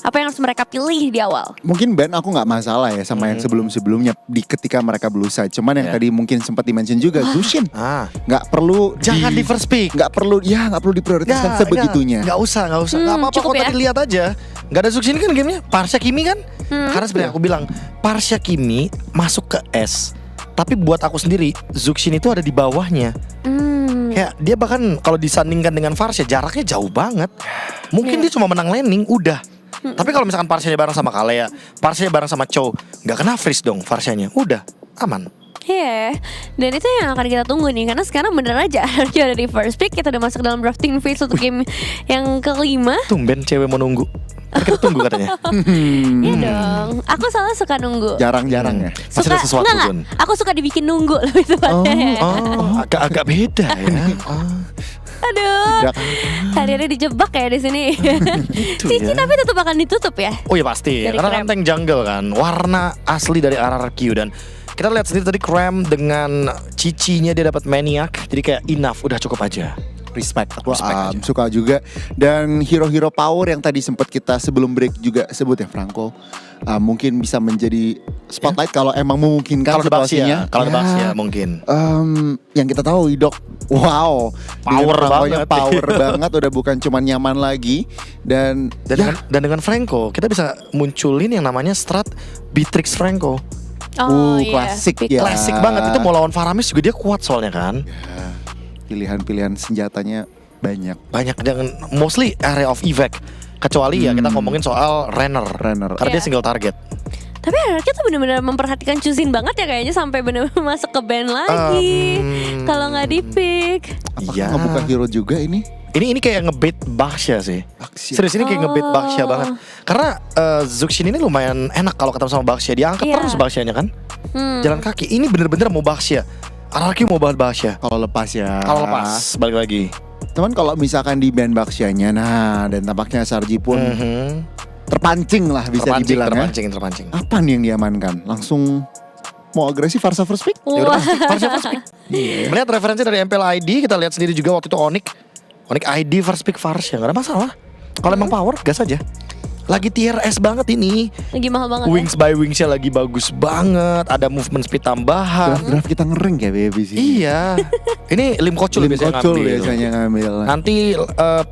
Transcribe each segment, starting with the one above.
Apa yang harus mereka pilih di awal? Mungkin band aku nggak masalah ya sama yang sebelum-sebelumnya di ketika mereka Blue Side. Cuman yang tadi mungkin sempat di-mention juga Zushin. Nggak perlu Jangan di first pick. nggak perlu diprioritaskan sebegitunya. Nggak usah. Nggak apa-apa cukup kok ya. tadi lihat aja. Nggak ada Zushin kan gamenya. Parsha Kimi kan. Karena sebenarnya aku bilang Parsha Kimi masuk ke S. Tapi buat aku sendiri Zushin itu ada di bawahnya. Kayak dia bahkan kalau disandingkan dengan Varsha jaraknya jauh banget. Mungkin dia cuma menang laning udah. Tapi kalau misalkan Varshanya bareng sama Kalea, Varshanya bareng sama Chow, nggak kena freeze dong Varshanya. Udah aman. Iya, dan itu yang akan kita tunggu nih. Karena sekarang bener aja harusnya ada di first pick. Kita udah masuk dalam drafting phase untuk game yang kelima. Tumben cewek mau nunggu. Kan kita tunggu katanya. Iya dong, aku soalnya suka nunggu. Jarang-jarang ya. Masih ada sesuatu enggak, Bun. aku suka dibikin nunggu lebih tepatnya. Agak beda ya. Aduh, hari-hari dijebak ya di sini. Cici tapi tetap akan ditutup ya. Oh ya pasti, Dari karena Krem. kan tank jungle kan, warna asli dari RRQ. Dan kita lihat sendiri tadi Krem dengan cicinya dia dapat maniac. Jadi kayak enough, udah cukup aja. Respect, aku aja. suka juga. Dan hero-hero power yang tadi sempat kita sebelum break juga sebut ya Franco, mungkin bisa menjadi spotlight kalau emang memungkinkan Kalau ada Baxia, situasinya. kalau ada Baxia mungkin. Yang kita tahu Idok, wow, Power dengan Franco-nya banget. power banget, udah bukan cuma nyaman lagi dan dengan Franco kita bisa munculin yang namanya strat Beatrix Franco. klasik pick. ya. Klasik banget, itu mau lawan Faramis juga dia kuat soalnya kan. Pilihan-pilihan senjatanya banyak. Banyak, dengan mostly area of effect. Kecuali ya kita ngomongin soal Renner. Karena dia Iya. single target. Tapi RRQ tuh bener-bener memperhatikan Chuzin banget ya kayaknya sampai bener-bener masuk ke band lagi. Kalau nggak di pick. Apakah Iya. ngebuka hero juga ini? Ini kayak ngebait Baxia sih. Baxia. Serius ini kayak ngebait Baxia banget. Karena Zushin ini lumayan enak kalau ketemu sama Baxia. Dia angkat Iya. terus Baxianya kan. Jalan kaki. Ini bener-bener mau Baxia. RRQ mau banget Baxia. Kalau lepas ya. Kalau lepas balik lagi. Teman kalau misalkan di band Baxianya, nah dan tampaknya Sarji pun terpancing lah bisa dibilang ya. Terpancing. Apa nih yang diamankan? Langsung mau agresif Varsa first pick? Ya udah pasti first pick. Melihat referensi dari MPL ID, kita lihat sendiri juga waktu itu Onyx ID first pick Varsha, nggak ada masalah. Kalau emang power, gas aja. Lagi tier S banget ini. Lagi mahal banget. Wings by Wingsnya lagi bagus banget. Ada movement speed tambahan. Draft kita ngering kayak baby sih. Iya. Ini Lim Kocul biasanya Kocul ngambil. biasanya ngambil. Nanti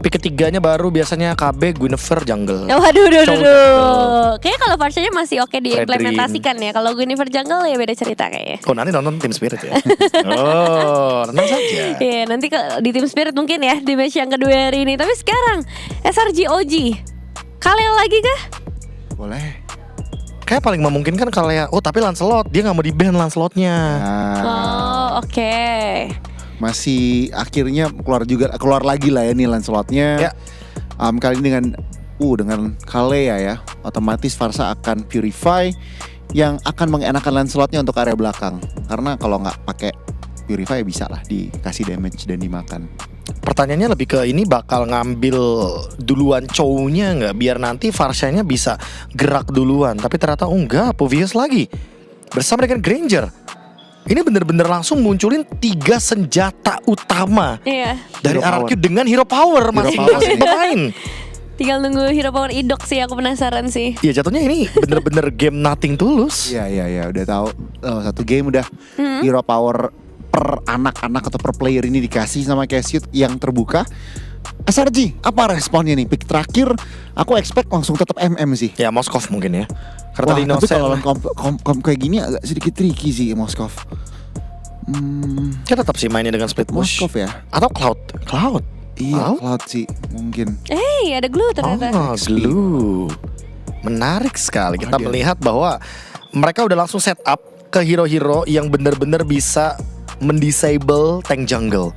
pick ketiganya baru biasanya KB Guinevere jungle. Waduh, Cow. kayaknya kalau Varshanya masih oke Fredrin. diimplementasikan ya. Kalau Guinevere Jungle ya beda cerita kayaknya. Oh nanti nonton Team Spirit ya. Oh tenang saja. Iya, nanti di Team Spirit mungkin ya di match yang kedua hari ini. Tapi sekarang SRG OG Kaleo lagi kah? Boleh. Kayak paling memungkinkan kalau ya. Oh tapi Lancelot, dia nggak mau di ban Lancelotnya. Nah, Oh, oke. masih akhirnya keluar lagi lah ya nih Lancelotnya. Ya. Kali ini dengan Kalea ya, otomatis Varsa akan purify yang akan mengenakan Lancelotnya untuk area belakang. Karena kalau nggak pakai purify bisa lah dikasih damage dan dimakan. Pertanyaannya lebih ke ini bakal ngambil duluan Chow-nya nggak, biar nanti Varshanya bisa gerak duluan. Tapi ternyata enggak, Povius lagi bersama dengan Granger. Ini bener-bener langsung munculin 3 senjata utama Iya. dari Hero RRQ dengan hero power masing-masing pemain. Tinggal nunggu Hero Power Idok sih, aku penasaran sih. Iya jatuhnya ini bener-bener game nothing tulus. Iya udah tahu. Satu game udah hero power per anak-anak atau per player ini dikasih sama Cassie yang terbuka. SRG, apa responnya nih? Pick terakhir, aku expect langsung tetap MM sih. Ya Moskov mungkin ya. Wah, Karena tadi tapi kalau Innocent kom kayak gini agak sedikit tricky sih Moskov. dia tetap sih mainnya dengan split push. Moskov ya? Atau Cloud. Iya, Cloud? Cloud sih mungkin. Ada glue ternyata. Oh, glue. Menarik sekali. Kita melihat bahwa mereka udah langsung set up ke hero-hero yang benar-benar bisa mendisable tank jungle.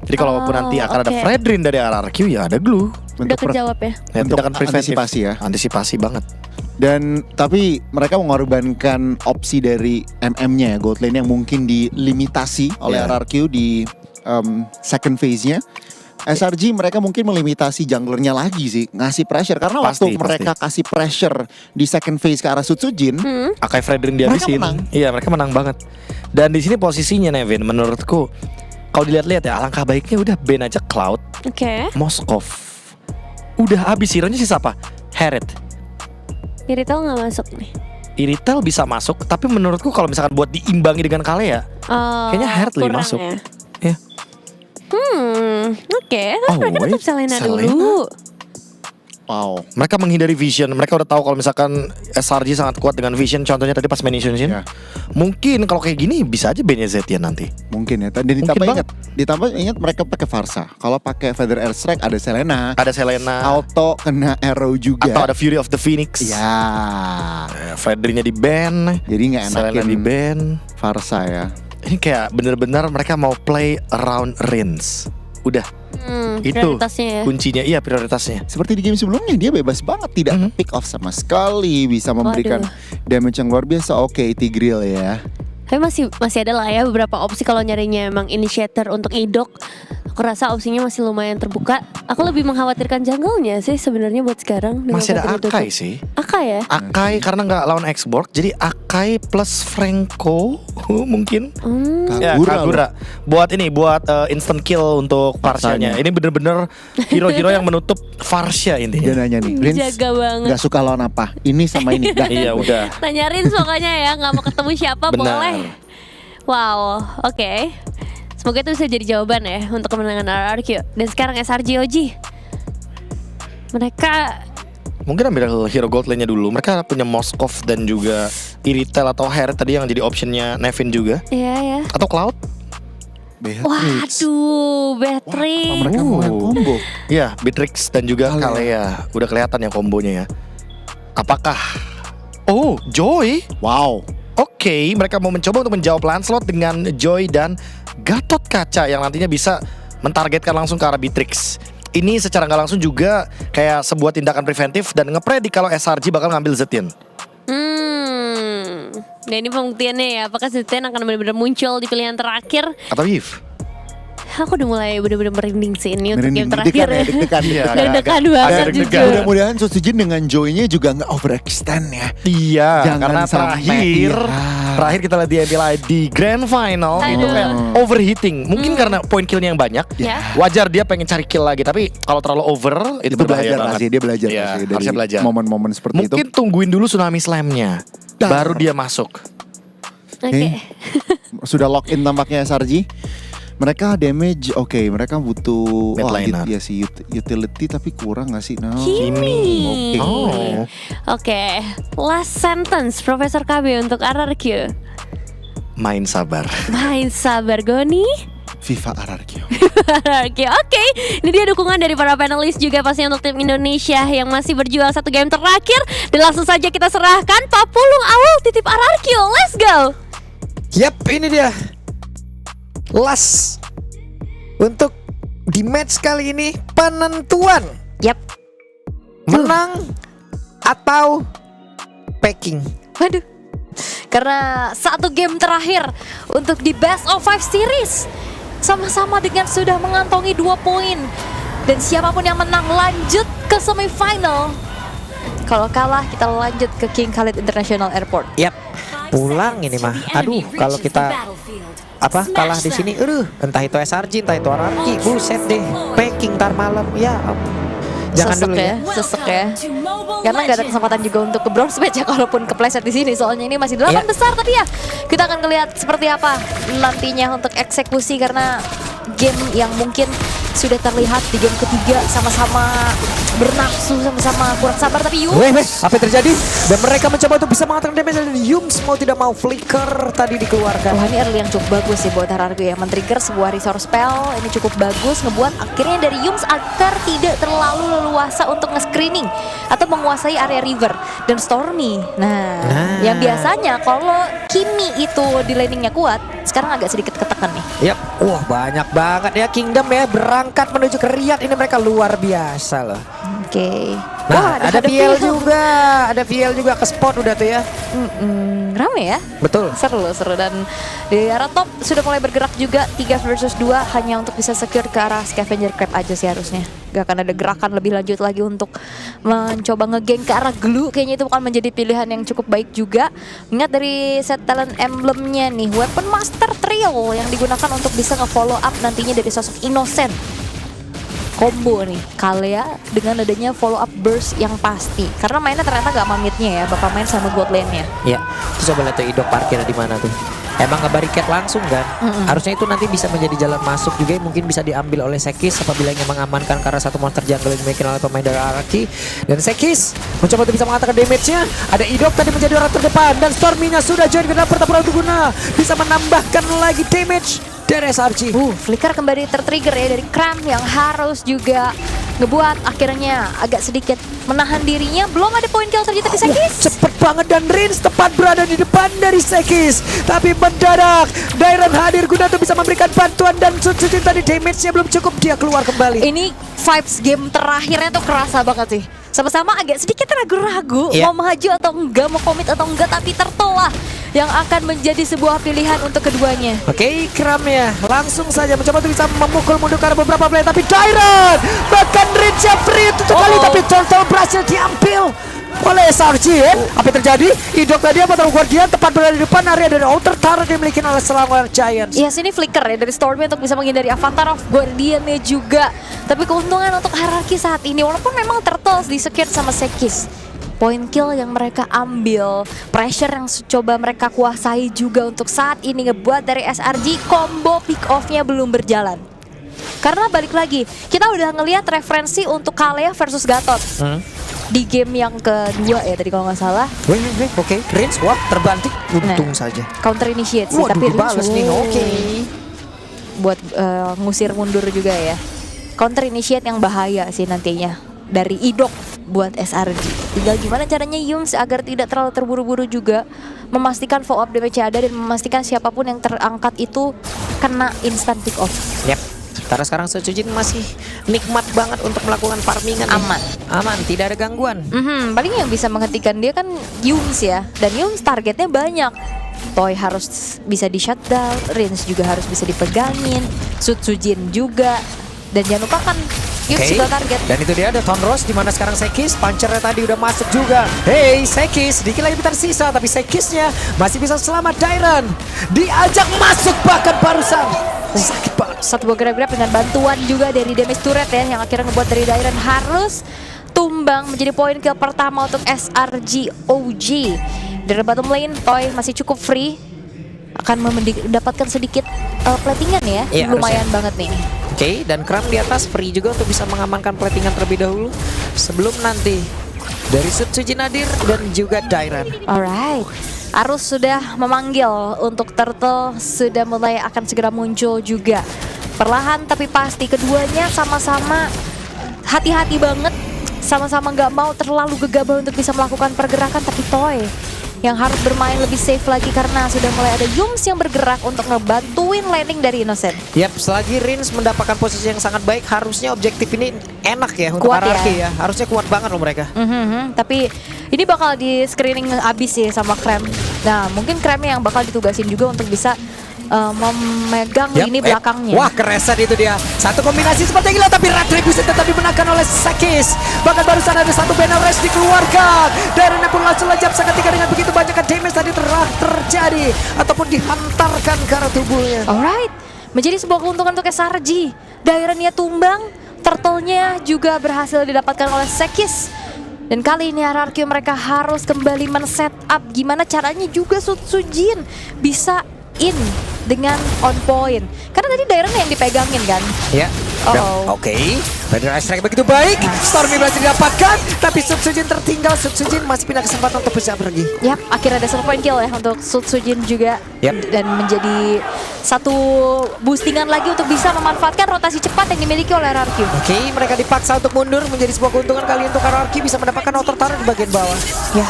Jadi kalaupun nanti akan ada oke. Fredrin dari RRQ ya ada glue. Udah kejawab ya. Ya, Untuk tindakan preventif. antisipasi ya. Antisipasi banget. Dan tapi mereka mengorbankan opsi dari MM-nya ya, gold lane yang mungkin dilimitasi oleh Ya. RRQ di second phase-nya. SRG mereka mungkin melimitasi junglernya lagi sih, ngasih pressure karena Pasti, waktu mereka kasih pressure di second phase ke arah Sutsujin, Akai Fredrin Mereka dihabisin. menang. Iya, mereka menang banget. Dan di sini posisinya Nevin menurutku kalau dilihat-lihat ya alangkah baiknya udah ban aja Cloud, Oke. Moskov. Udah habis hero-nya sih siapa? Harriet. Irito nggak masuk nih. Iritel bisa masuk, tapi menurutku kalau misalkan buat diimbangi dengan Kalea, Oh, kayaknya Harriet lebih kurang masuk. ya. Ya. Oke. Terus mereka tetap Selena dulu. Wow. Mereka menghindari Vision. Mereka udah tahu kalau misalkan SRG sangat kuat dengan Vision. Contohnya tadi pas main Insurgent. Ya. Mungkin kalau kayak gini bisa aja bandnya Zetian nanti. Mungkin ya. Dan ditambah ingat mereka pakai Farsa. Kalau pakai Feather Airstrike ada Selena. Ada Selena. Auto kena Arrow juga. Atau ada Fury of the Phoenix. Ya. Frederinya di ban. Jadi nggak Selena enakin di ban. Farsa ya. Ini kayak bener-bener mereka mau play around Rins. Udah. Itu Prioritasnya ya. kuncinya. Iya, prioritasnya. Seperti di game sebelumnya dia bebas banget, tidak pick off sama sekali, bisa memberikan Waduh. damage yang luar biasa. Oke, Tigreal ya. Tapi masih ada lah ya beberapa opsi kalau nyarinya emang initiator untuk idok. Aku rasa opsinya masih lumayan terbuka. Aku lebih mengkhawatirkan jungle-nya sih sebenarnya buat sekarang. dengan Masih ada Feather Akai ditutup. sih. Akai ya? Akai karena nggak lawan Xborg, jadi Akai plus Franco mungkin. Ya, Kagura. Buat instant kill untuk Farsianya. Ini bener-bener hero-hero yang menutup Farsia Dia intinya. nanya nih, Rins Jaga banget. gak suka lawan apa? Ini sama ini. Dah. Iya udah. Tanyarin pokoknya ya, nggak mau ketemu siapa Benar. boleh. Wow, oke. Semoga itu bisa jadi jawaban ya untuk kemenangan RRQ. Dan sekarang SRG OG. Mereka Mungkin ambil hero gold lane-nya dulu. Mereka punya Moskov dan juga Iritel atau Harriet tadi yang jadi optionnya Nevin juga. ya. Atau Cloud. Beatrix. Waduh, Wah, Beatrix. mereka mau yang combo. Iya, Beatrix dan juga Kalea. Udah kelihatan ya kombonya ya. Apakah Joy? Wow. Oke, mereka mau mencoba untuk menjawab Lancelot dengan Joy dan Gatot Kaca yang nantinya bisa mentargetkan langsung ke arah Beatrix. Ini secara nggak langsung juga kayak sebuah tindakan preventif dan ngepredik kalau SRG bakal ngambil Zetian. Nah ini pembuktiannya ya, apakah Zetian akan benar-benar muncul di pilihan terakhir? Atau Yves? Aku udah mulai bener-bener merinding sih ini untuk Merinding, game terakhir deg-degan ya, deg-degan. Iya, Deg-degan agak banget deg-degan. jujur. Mudah-mudahan Sosujin dengan Joy-nya juga nggak overextend ya. Iya, Jangan karena sampai, terakhir kita lihat di MPLI di Grand Final Aduh. itu kayak overheating. Mungkin karena poin killnya yang banyak. Ya. Wajar dia pengen cari kill lagi, tapi kalau terlalu over itu Itu berbahaya belajar banget. sih, dia belajar Iya, pasti harusnya dari belajar. momen-momen seperti itu. Mungkin tungguin dulu Tsunami Slam-nya, baru dia masuk. Oke. Sudah lock in tampaknya SRG. Mereka damage, oke, mereka butuh Midliner. ya sih utility tapi kurang gak sih? No. Kimi. Oke. Oh. Oke, last sentence Profesor KB untuk RRQ. Main sabar. Main sabar Goni. FIFA RRQ. RRQ. Oke, ini dia dukungan dari para panelis juga pasti untuk tim Indonesia yang masih berjuang satu game terakhir. Dan langsung saja kita serahkan Papulung Awul titip RRQ. Let's go. Yap, ini dia last untuk di match kali ini penentuan Yap. menang atau packing. Waduh. Karena satu game terakhir untuk di Best of 5 Series sama-sama dengan sudah mengantongi 2 poin. Dan siapapun yang menang lanjut ke semifinal. Kalau kalah kita lanjut ke King Khalid International Airport. Yap, pulang ini mah. Aduh, kalau kita kalah di sini, entah itu SRG, entah itu RRQ, buset deh, packing tar malam, ya. Jangan Sesek dulu ya. Sesek ya. Karena nggak ada kesempatan juga untuk ke bronze match ya kalaupun kepleset di sini. Soalnya ini masih 8 Iya. besar, tapi ya kita akan ngelihat seperti apa nantinya untuk eksekusi karena game yang mungkin sudah terlihat di game ketiga sama-sama bernafsu, sama-sama kurang sabar, tapi Weh, apa yang terjadi? Dan mereka mencoba untuk bisa mengatakan damage dan Yums mau tidak mau flicker tadi dikeluarkan. wah ini early yang cukup bagus sih buat RRQ ya, men-trigger sebuah resource spell ini cukup bagus, ngebuat akhirnya dari Yums agar tidak terlalu leluasa untuk nge-screening atau menguasai area river dan Stormy. Nah, yang biasanya kalau Kimi itu di laningnya kuat, sekarang agak sedikit ketekan nih. Yap, wah banyak banget ya Kingdom ya berangkat menuju ke Riyadh, ini mereka luar biasa loh. Oke. Nah, Wah, ada VL juga, ada VL juga ke spot udah tuh ya. Rame ya. Betul. Seru dan di arah top sudah mulai bergerak juga 3 versus 2 hanya untuk bisa secure ke arah scavenger crab aja sih harusnya. Gak akan ada gerakan lebih lanjut lagi untuk mencoba ngegeng ke arah glue, kayaknya itu akan menjadi pilihan yang cukup baik juga. Ingat dari set talent emblemnya nih, Weapon Master Trio yang digunakan untuk bisa nge-follow up nantinya dari sosok Innocent. combo nih Kalea dengan adanya follow up burst yang pasti. Karena mainnya ternyata gak mamitnya ya, bakal main sama god lane-nya. Ya, terus coba lihat tuh Idok parkir di mana tuh. Emang ngebariket langsung kan. Harusnya itu nanti bisa menjadi jalan masuk juga yang mungkin bisa diambil oleh Sekis apabila ingin mengamankan karena satu monster jungle yang dimiliki oleh pemain dari Araki. Dan Sekis mencoba untuk bisa mengatakan damage-nya. Ada Idok tadi menjadi orang terdepan dan Stormy-nya sudah join ke dalam pertempuran guna bisa menambahkan lagi damage dari SRG. Flicker kembali tertrigger ya dari Cram yang harus juga ngebuat akhirnya agak sedikit menahan dirinya. Belum ada point kill terjadi tapi Sekis. Cepet banget dan Rins tepat berada di depan dari Sekis. Tapi mendadak Dairon hadir guna untuk bisa memberikan bantuan dan Sutsujin tadi damage-nya belum cukup, dia keluar kembali. Ini vibes game terakhirnya tuh kerasa banget sih. Sama-sama agak sedikit ragu-ragu Iya. mau maju atau enggak, mau komit atau enggak, tapi tertelah yang akan menjadi sebuah pilihan untuk keduanya. Oke, Kramnya langsung saja mencoba untuk bisa memukul mundur karena beberapa player, tapi Dairon bahkan Rins-nya free itu kali, tapi total berhasil diambil oleh SRG ya. Apa yang terjadi? Idok tadi apa tahu Guardian tepat berada di depan area dari outer turret yang dimiliki oleh Selangor Giants. Iya, sini flicker ya dari Stormy untuk bisa menghindari Avatar of Guardian-nya juga. Tapi keuntungan untuk Hierarchy saat ini, walaupun memang Turtles di-secure sama Sekis, point kill yang mereka ambil, pressure yang coba mereka kuasai juga untuk saat ini ngebuat dari SRG combo pick off-nya belum berjalan. Karena balik lagi, kita udah ngelihat referensi untuk Kalea versus Gatot. Di game yang kedua ya tadi kalau nggak salah. Oke, Rins wah terbanting, untung saja. Counter initiate sih, Waduh, tapi dibales nih, oke. Buat ngusir mundur juga ya. Counter initiate yang bahaya sih nantinya dari Idok buat SRG. Tinggal gimana caranya Yums agar tidak terlalu terburu-buru juga, memastikan follow up damage ada dan memastikan siapapun yang terangkat itu kena instant pick off. Yep. Sementara sekarang Sutsujin masih nikmat banget untuk melakukan farmingan. Aman. Aman, tidak ada gangguan. Paling yang bisa menghentikan dia kan Yums ya, dan Yums targetnya banyak. Toy harus bisa di shutdown, Rins juga harus bisa dipegangin, Sutsujin juga, dan jangan lupa kan Yums Oke. juga target. Dan itu dia ada Tonros di mana sekarang Sekis punchernya tadi udah masuk juga. Hey Sekis, sedikit lagi tersisa tapi Sekisnya masih bisa selamat. Dairon diajak masuk bahkan barusan. Sakit banget. Satu buah grab dengan bantuan juga dari damage turret ya, yang akhirnya ngebuat dari Dairon harus tumbang menjadi poin kill pertama untuk SRG OG. Dari bottom lane Toy masih cukup free, akan mendapatkan sedikit platingan ya. Iya, Lumayan banget nih. Oke, dan Kram di atas free juga untuk bisa mengamankan platingan terlebih dahulu sebelum nanti dari Sutsujin hadir dan juga Dairon. Alright, Arus sudah memanggil untuk Turtle, sudah mulai akan segera muncul juga. Perlahan tapi pasti keduanya sama-sama hati-hati banget, sama-sama nggak mau terlalu gegabah untuk bisa melakukan pergerakan, tapi Toy yang harus bermain lebih safe lagi karena sudah mulai ada Yums yang bergerak untuk ngebantuin landing dari Innocent. Yap, selagi Rins mendapatkan posisi yang sangat baik, harusnya objektif ini enak ya untuk Kuat ya. Hierarchy ya. Harusnya kuat banget loh mereka. Tapi ini bakal di screening abis sih sama Krem. Nah, mungkin Kremnya yang bakal ditugasin juga untuk bisa memegang Yap, lini belakangnya. Wah, keresan itu dia. Satu kombinasi seperti gila tapi Retribution tetap dimenangkan oleh Sekis. Bahkan barusan ada satu banner race dikeluarkan. Darren pun langsung lejap seketika dengan begitu banyak damage tadi telah terjadi ataupun dihantarkan ke arah tubuhnya. Alright, menjadi sebuah keuntungan untuk SRG. Dairon-nya tumbang, Turtle-nya juga berhasil didapatkan oleh Sekis. Dan kali ini Hierarchy mereka harus kembali men-set up gimana caranya juga Sutsujin bisa in dengan on point. Karena tadi Dairon yang dipegangin kan. Ya. Oke. Federal Strike begitu baik. Stormy berhasil didapatkan, tapi Sutsujin tertinggal. Sutsujin masih punya kesempatan untuk bisa pergi. Yap, akhirnya ada 1 point kill ya untuk Sutsujin juga. Yap. Dan menjadi satu boostingan lagi untuk bisa memanfaatkan rotasi cepat yang dimiliki oleh Hierarchy. Oke, mereka dipaksa untuk mundur menjadi sebuah keuntungan kali untuk Hierarchy bisa mendapatkan outer turret di bagian bawah. Ya,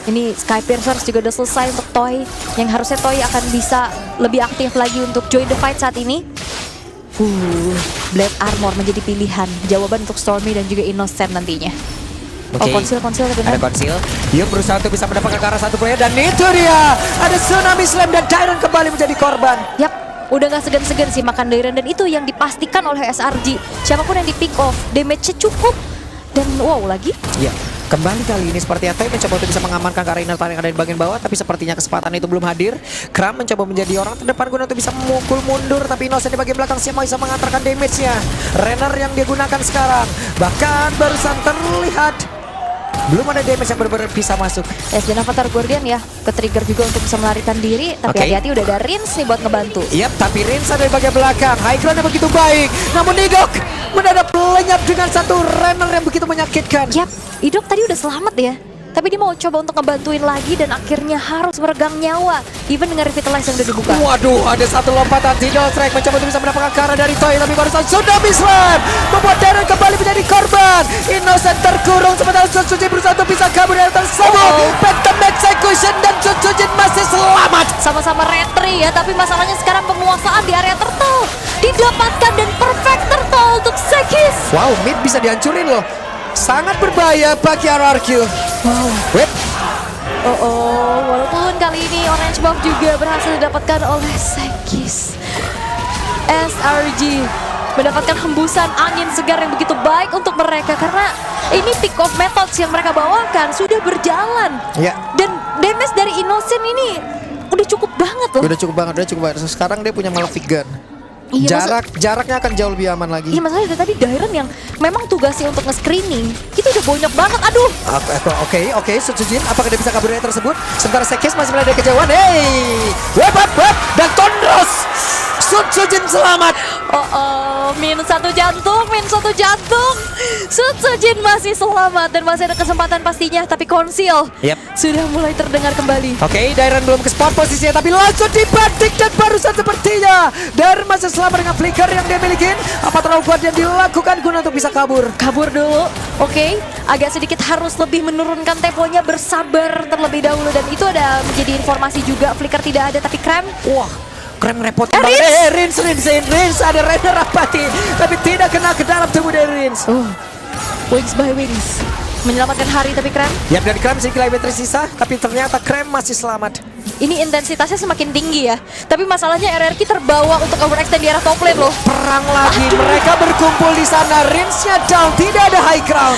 ini Sky Piercers juga udah selesai untuk Toy, yang harusnya Toy akan bisa lebih aktif lagi untuk join the fight saat ini. Blade Armor menjadi pilihan jawaban untuk Stormy dan juga Innocent nantinya. Oke. Oh, konsil Ada konsil. Yuk berusaha untuk bisa mendapatkan ke arah satu player dan itu dia. Ada Tsunami Slam dan Dairon kembali menjadi korban. Yap, udah gak segan-segan sih makan Dairon, dan itu yang dipastikan oleh SRG. Siapapun yang di pick off, damage-nya cukup. Dan wow lagi. Iya. Kembali kali ini seperti Atoy mencoba untuk bisa mengamankan Karina paling ada di bagian bawah, tapi sepertinya kesempatan itu belum hadir. Kram mencoba menjadi orang terdepan guna untuk bisa memukul mundur, tapi Innocent di bagian belakang siap bisa mengantarkan damage-nya. Renner yang dia gunakan sekarang, bahkan barusan terlihat belum ada damage yang benar-benar bisa masuk. Yes, dan Avatar Guardian ya ke-trigger juga untuk bisa melarikan diri. Tapi Oke. hati-hati udah ada Rins nih buat ngebantu. Yap, tapi Rinsa dari bagian belakang. High ground yang begitu baik. Namun Nidok mendadak lenyap dengan satu Renner yang begitu menyakitkan. Yap, Idok tadi udah selamat ya. Tapi dia mau coba untuk ngebantuin lagi dan akhirnya harus meregang nyawa. Even dengan Revitalize yang udah dibuka. Waduh, ada satu lompatan Tidal Strike mencoba untuk bisa mendapatkan Kara dari Toy, tapi barusan sudah mislam, membuat Darren kembali menjadi korban. Innocent terkurung sementara Sutsujin berusaha untuk bisa kabur dari tersebut. Phantom Execution dan Sutsujin masih selamat. Sama-sama retri ya, tapi masalahnya sekarang penguasaan di area turtle didapatkan dan perfect turtle untuk Sekis. Wow, mid bisa dihancurin loh. Sangat berbahaya bagi RRQ. Wow. Wait, Walaupun kali ini Orange Buff juga berhasil didapatkan oleh Sekis. SRG mendapatkan hembusan angin segar yang begitu baik untuk mereka karena ini pick of methods yang mereka bawakan sudah berjalan. ya. Dan damage dari Innocent ini udah cukup banget loh. Udah cukup banget. Sekarang dia punya Malefic Gun. Iya, Jaraknya akan jauh lebih aman lagi. Iya, masalahnya dari tadi Dairon yang memang tugasnya untuk nge-screening itu udah banyak banget, aduh. Oke, Sutsujin apakah dia bisa kabur dari tersebut? Sementara Sekis masih berada di kejauhan. Hey, web, dan Tondros. Sutsujin selamat. Minus satu jantung. Sutsujin masih selamat dan masih ada kesempatan pastinya, tapi Konsil Yap. sudah mulai terdengar kembali. Oke, Dairon belum ke spot posisinya, tapi langsung dibanting dan barusan sepertinya Dairon masih selamat dengan flicker yang dia miliki. Apa terlalu kuat yang dilakukan guna untuk bisa kabur? Kabur dulu, oke. Agak sedikit harus lebih menurunkan temponya, bersabar terlebih dahulu. Dan itu ada menjadi informasi juga, flicker tidak ada, tapi Krem. Wah, Krem repot Rins! Rins ada Renner Rapati, tapi tidak kena ke dalam tubuh dari Rins. Wings by Wings menyelamatkan hari, tapi Krem. Yap, dari Krem sedikit lebih tersisa, tapi ternyata Krem masih selamat. Ini intensitasnya semakin tinggi ya. Tapi masalahnya RRQ terbawa untuk overextend di arah top lane loh. Perang lagi, mereka berkumpul di sana. Rinsnya down, tidak ada high ground.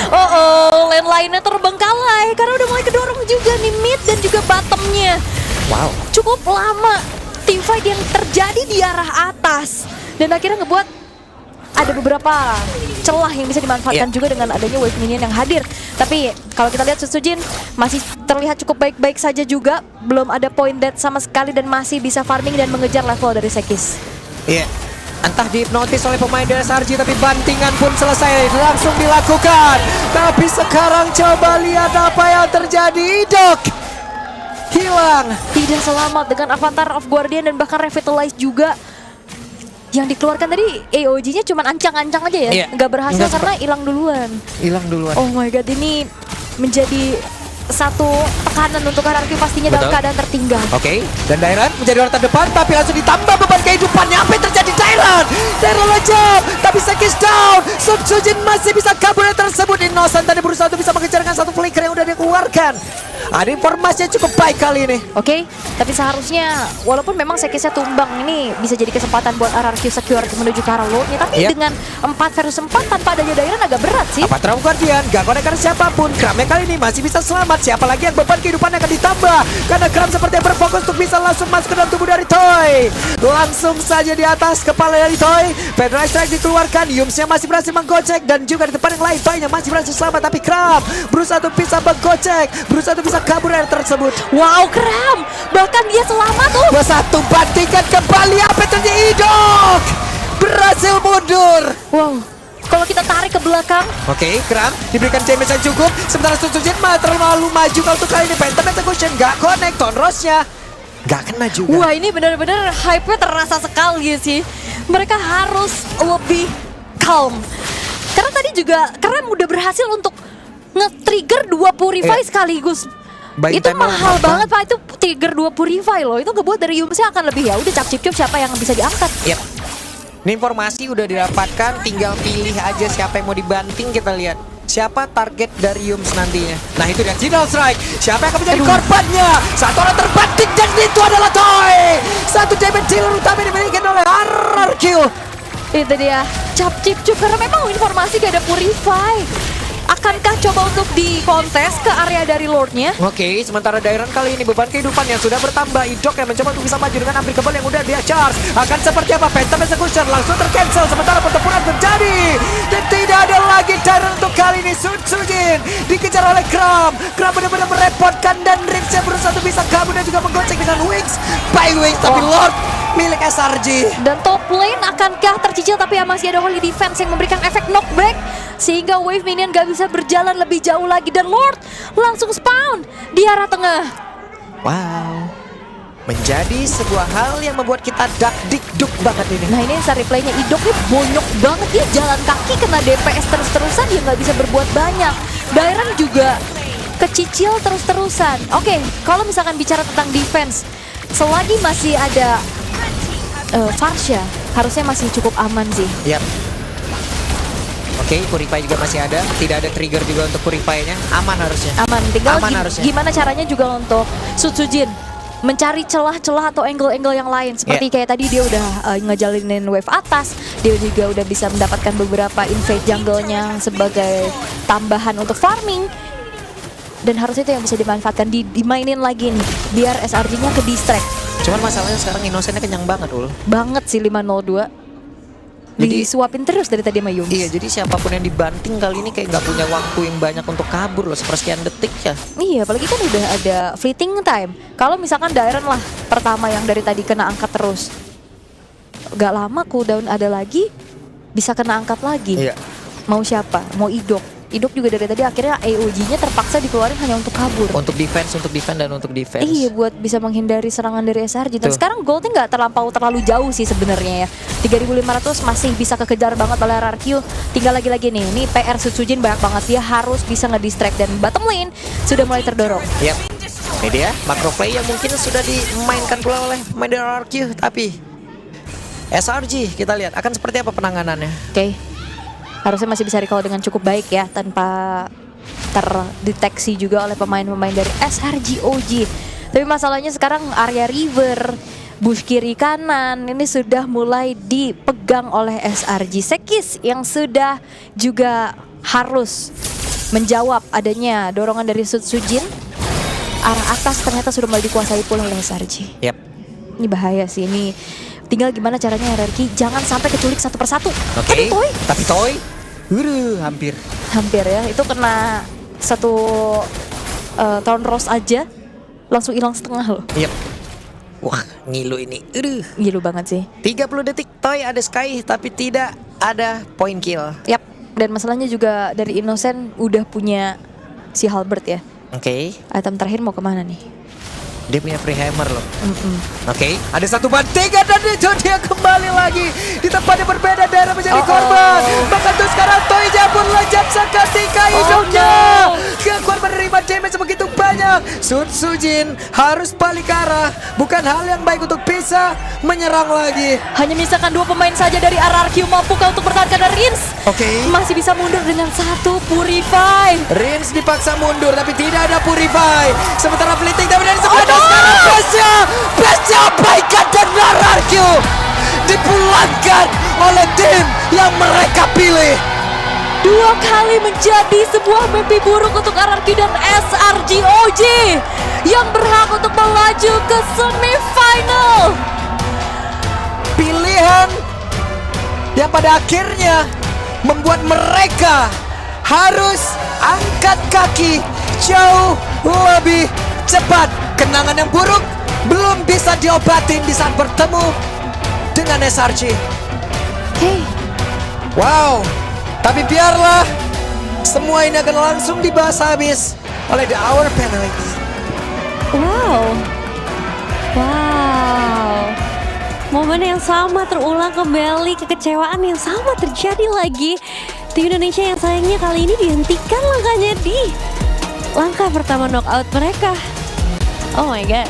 Lane lainnya terbengkalai karena udah mulai kedorong juga nih mid dan juga bottomnya. Wow. Cukup lama teamfight yang terjadi di arah atas dan akhirnya ngebuat ada beberapa celah yang bisa dimanfaatkan juga dengan adanya wave minion yang hadir. Tapi kalau kita lihat Sutsujin masih terlihat cukup baik-baik saja juga, belum ada point dead sama sekali dan masih bisa farming dan mengejar level dari Sekis. Iya. Entah dihipnotis oleh pemain dari SRG, tapi bantingan pun selesai langsung dilakukan. Tapi sekarang coba lihat apa yang terjadi. Dok hilang. Tidak selamat dengan Avatar of Guardian dan bahkan Revitalize juga. Yang dikeluarkan tadi AOG-nya cuma ancang-ancang aja ya. Iya. Nggak berhasil Nggak karena hilang duluan. Hilang duluan. Oh my god, ini menjadi satu tekanan untuk RRQ pastinya dalam Betul. keadaan tertinggal. Oke, dan Dairon menjadi orang terdepan, tapi langsung ditambah beban kehidupannya. Apa yang terjadi Dairon? Dairon lejap, tapi Sekis down. Sutsujin masih bisa kabur dari tersebut. Innocent tadi berusaha untuk bisa mengejarkan satu flicker yang udah dikeluarkan. Ada informasi yang cukup baik kali ini. Oke, tapi seharusnya walaupun memang Sekisnya tumbang, ini bisa jadi kesempatan buat RRQ secure menuju ke arah load-nya. Tapi Iya. dengan 4 versus 4 tanpa adanya Dairon agak berat sih. Apa Traum Guardian gak konekkan siapapun. Kramnya kali ini masih bisa selamat. Siapa lagi yang beban kehidupannya akan ditambah, karena Kram seperti yang berfokus untuk bisa langsung masuk ke dalam tubuh dari Toy. Langsung saja di atas kepala dari Toy. Federal Strike dikeluarkan. Yumsnya masih berhasil menggocek, dan juga di depan yang lain Toy-nya masih berhasil selamat. Tapi Kram berusaha untuk bisa menggocek, berusaha untuk bisa kabur dari tersebut. Wow, Kram! Bahkan dia selamat tuh. Satu bantingkan kembali. Apa yang terjadi? Idok berhasil mundur. Wow, kalau kita tarik ke belakang, Oke, Kram diberikan damage yang cukup. Sementara Sutsujin malah terlalu maju kalau untuk kali ini. Phantom Execution gak connect. Tonrosnya gak kena juga. wah ini benar-benar hype-nya terasa sekali sih. Mereka harus lebih calm. Karena tadi juga Kram udah berhasil untuk nge-trigger 2 Purify sekaligus. By Itu timer mahal apa? banget Pak, itu trigger 2 Purify loh. Itu ngebuat dari Yumsnya akan lebih ya udah cap-cip-cup siapa yang bisa diangkat. Yap. Ini informasi udah didapatkan, tinggal pilih aja siapa yang mau dibanting. Kita lihat siapa target dari Yums nantinya. Nah itu dia Signal Strike. Siapa yang akan menjadi korbannya? Satu orang terbanting dan itu adalah Toy. Satu damage dealer utama dimiliki oleh RRQ. Itu dia cap-cip-cup karena memang informasi gak ada Purify. Akankah coba untuk dikontes ke area dari Lordnya? Oke, sementara Dairon kali ini beban kehidupan yang sudah bertambah. Idok yang mencoba untuk bisa maju dengan Unbreakable yang udah dia charge. Akan seperti apa? Phantom Execution langsung tercancel. Sementara pertempuran terjadi. Dan tidak ada lagi Dairon untuk kali ini. Sun Sujin dikejar oleh Kram. Kram benar-benar merepotkan dan Rips berusaha untuk bisa kabur dan juga menggocek dengan Wings. By Wings, tapi Lord milik SRG. Dan top lane akankah tercicil, tapi ya masih ada Holy Defense yang memberikan efek knockback sehingga wave minion gak bisa berjalan lebih jauh lagi dan Lord langsung spawn di arah tengah. Wow, menjadi sebuah hal yang membuat kita dak-dik-duk banget ini. Nah ini saat replaynya Idok nih bonyok banget, dia jalan kaki kena DPS terus-terusan, dia nggak bisa berbuat banyak. Dairon juga kecicil terus-terusan. Oke, kalau misalkan bicara tentang defense, selagi masih ada Farsha, harusnya masih cukup aman sih. Yap. Oke, Purify juga masih ada. Tidak ada trigger juga untuk Purify-nya. Aman harusnya. Aman, tinggal Aman harusnya. gimana caranya juga untuk Sutsujin mencari celah-celah atau angle-angle yang lain. Seperti kayak tadi dia udah ngejalinin wave atas, dia juga udah bisa mendapatkan beberapa invade jungle-nya sebagai tambahan untuk farming. Dan harusnya itu yang bisa dimanfaatkan, dimainin lagi nih, biar SRG-nya ke distract. Cuman masalahnya sekarang Innocent-nya kenyang banget, Ul. Banget sih 502. Jadi- Disuapin terus dari tadi sama Yums. Iya, jadi siapapun yang dibanting kali ini kayak nggak punya waktu yang banyak untuk kabur loh, sepersekian detik ya. Iya, apalagi kan udah ada fleeting time. Kalau misalkan Dairon lah pertama yang dari tadi kena angkat terus, gak lama cooldown ada lagi, bisa kena angkat lagi. Iya. Mau siapa? Mau Idok. Idok juga dari tadi akhirnya AOG-nya terpaksa dikeluarin hanya untuk kabur. Untuk defense, dan untuk defense. Iya, buat bisa menghindari serangan dari SRG. Dan Tuh. sekarang goldnya nggak terlalu jauh sih sebenarnya ya. 3.500 masih bisa kekejar banget oleh RRQ. Tinggal lagi-lagi nih, ini PR Sutsujin banyak banget. Dia harus bisa ngedistract dan bottom lane sudah mulai terdorong. Yap. Ini dia macro play yang mungkin sudah dimainkan pula oleh pemain dari RRQ, tapi SRG kita lihat akan seperti apa penanganannya. Oke. Harusnya masih bisa recall dengan cukup baik ya, tanpa terdeteksi juga oleh pemain-pemain dari SRG OG. Tapi masalahnya sekarang area river, bush kiri kanan ini sudah mulai dipegang oleh SRG. Sekis yang sudah juga harus menjawab adanya dorongan dari Sutsujin. Arah atas ternyata sudah mulai dikuasai pula oleh SRG. Yap. Ini bahaya sih, ini tinggal gimana caranya RRQ jangan sampai keculik satu persatu. Oke. Tapi Toy Hampir. hampir ya, itu kena satu Thorn Rose aja langsung hilang setengah loh. Yap. Wah, ngilu ini. Gilu banget sih. 30 detik Toy ada Sky tapi tidak ada point kill. Yap. Dan masalahnya juga dari Innocent udah punya si Halberd ya. Oke. Item terakhir mau kemana nih? Dia punya free hammer loh. Oke, ada satu bantingan dan itu dia kembali lagi di tempat yang berbeda, daerah menjadi korban. Bahkan tuh sekarang Toynya pun lejat seketika hidupnya. Kekuatan menerima damage begitu banyak. Sun Sujin harus balik arah. Bukan hal yang baik untuk bisa menyerang lagi. Hanya menyisakan 2 pemain saja dari RRQ, mampukah untuk bertahan? Rins Oke. masih bisa mundur dengan 1 Purify. Rins dipaksa mundur tapi tidak ada Purify. Sementara Fleeting tapi dari sebelah sekarang Bestia abaikan dan RRQ dipulangkan oleh tim yang mereka pilih. 2 kali menjadi sebuah mimpi buruk untuk RRQ dan SRG OG yang berhak untuk melaju ke semifinal. Pilihan yang pada akhirnya membuat mereka harus angkat kaki jauh lebih cepat. Kenangan yang buruk belum bisa diobatin di saat bertemu dengan SRG. Hey, Wow, tapi biarlah semua ini akan langsung dibahas habis oleh The Hour Penalty. Wow. Momen yang sama terulang kembali, kekecewaan yang sama terjadi lagi. Tim Indonesia yang sayangnya kali ini dihentikan langkahnya di langkah pertama knockout mereka. Oh my god.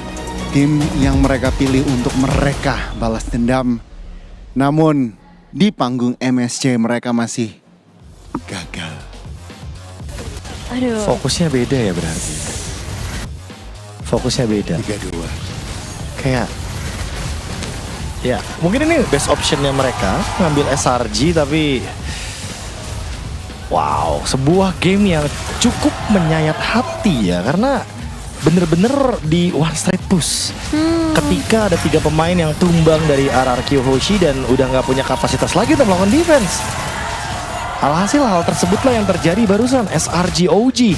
Tim yang mereka pilih untuk mereka balas dendam. Namun di panggung MSC mereka masih gagal. Aduh. Fokusnya beda ya berarti. Fokusnya beda. 3-2. Kayak ya mungkin ini best optionnya mereka ngambil SRG, tapi Wow, sebuah game yang cukup menyayat hati ya, karena bener-bener di one straight push. Ketika ada 3 pemain yang tumbang dari RRQ Hoshi dan udah nggak punya kapasitas lagi untuk melakukan defense. Alhasil hal tersebutlah yang terjadi barusan. SRG OG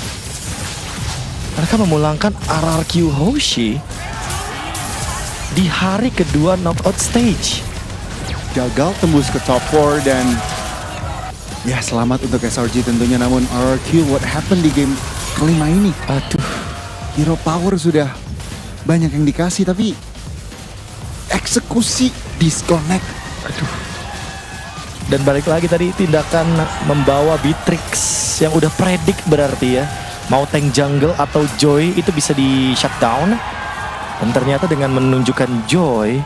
mereka memulangkan RRQ Hoshi di hari kedua knockout stage. Gagal tembus ke top 4 dan ya selamat untuk SRG tentunya. Namun RRQ, what happened di game kelima ini? Aduh, Hero power sudah banyak yang dikasih tapi eksekusi disconnect. aduh. Dan balik lagi tadi tindakan membawa Beatrix yang udah predik berarti ya. Mau tank jungle atau Joy itu bisa di shutdown. Dan ternyata dengan menunjukkan Joy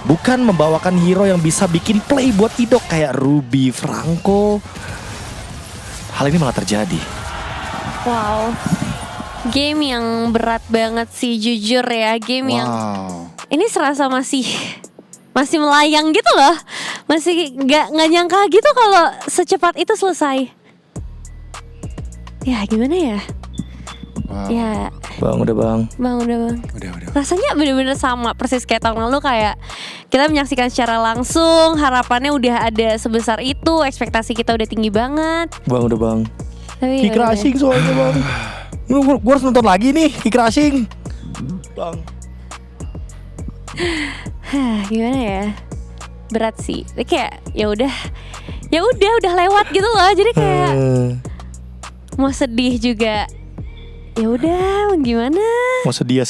bukan membawakan hero yang bisa bikin play buat Idok kayak Ruby, Franco. Hal ini malah terjadi. Wow. Game yang berat banget sih, jujur ya. Game yang ini serasa masih melayang gitu loh. Masih nggak nyangka gitu kalau secepat itu selesai. Ya gimana ya? Wow. Ya Bang, udah bang. Bang. Udah. Rasanya bener-bener sama persis kayak tahun lalu, kayak kita menyaksikan secara langsung, harapannya udah ada sebesar itu, ekspektasi kita udah tinggi banget. Bang, udah bang. Tapi Kick Rushing soalnya bang. Gue harus nonton lagi nih Kick Rushing. Bang. Gimana ya? Berat sih. Tapi kayak ya udah lewat gitu loh. Jadi kayak mau sedih juga. Ya udah, gimana? Mau sedih.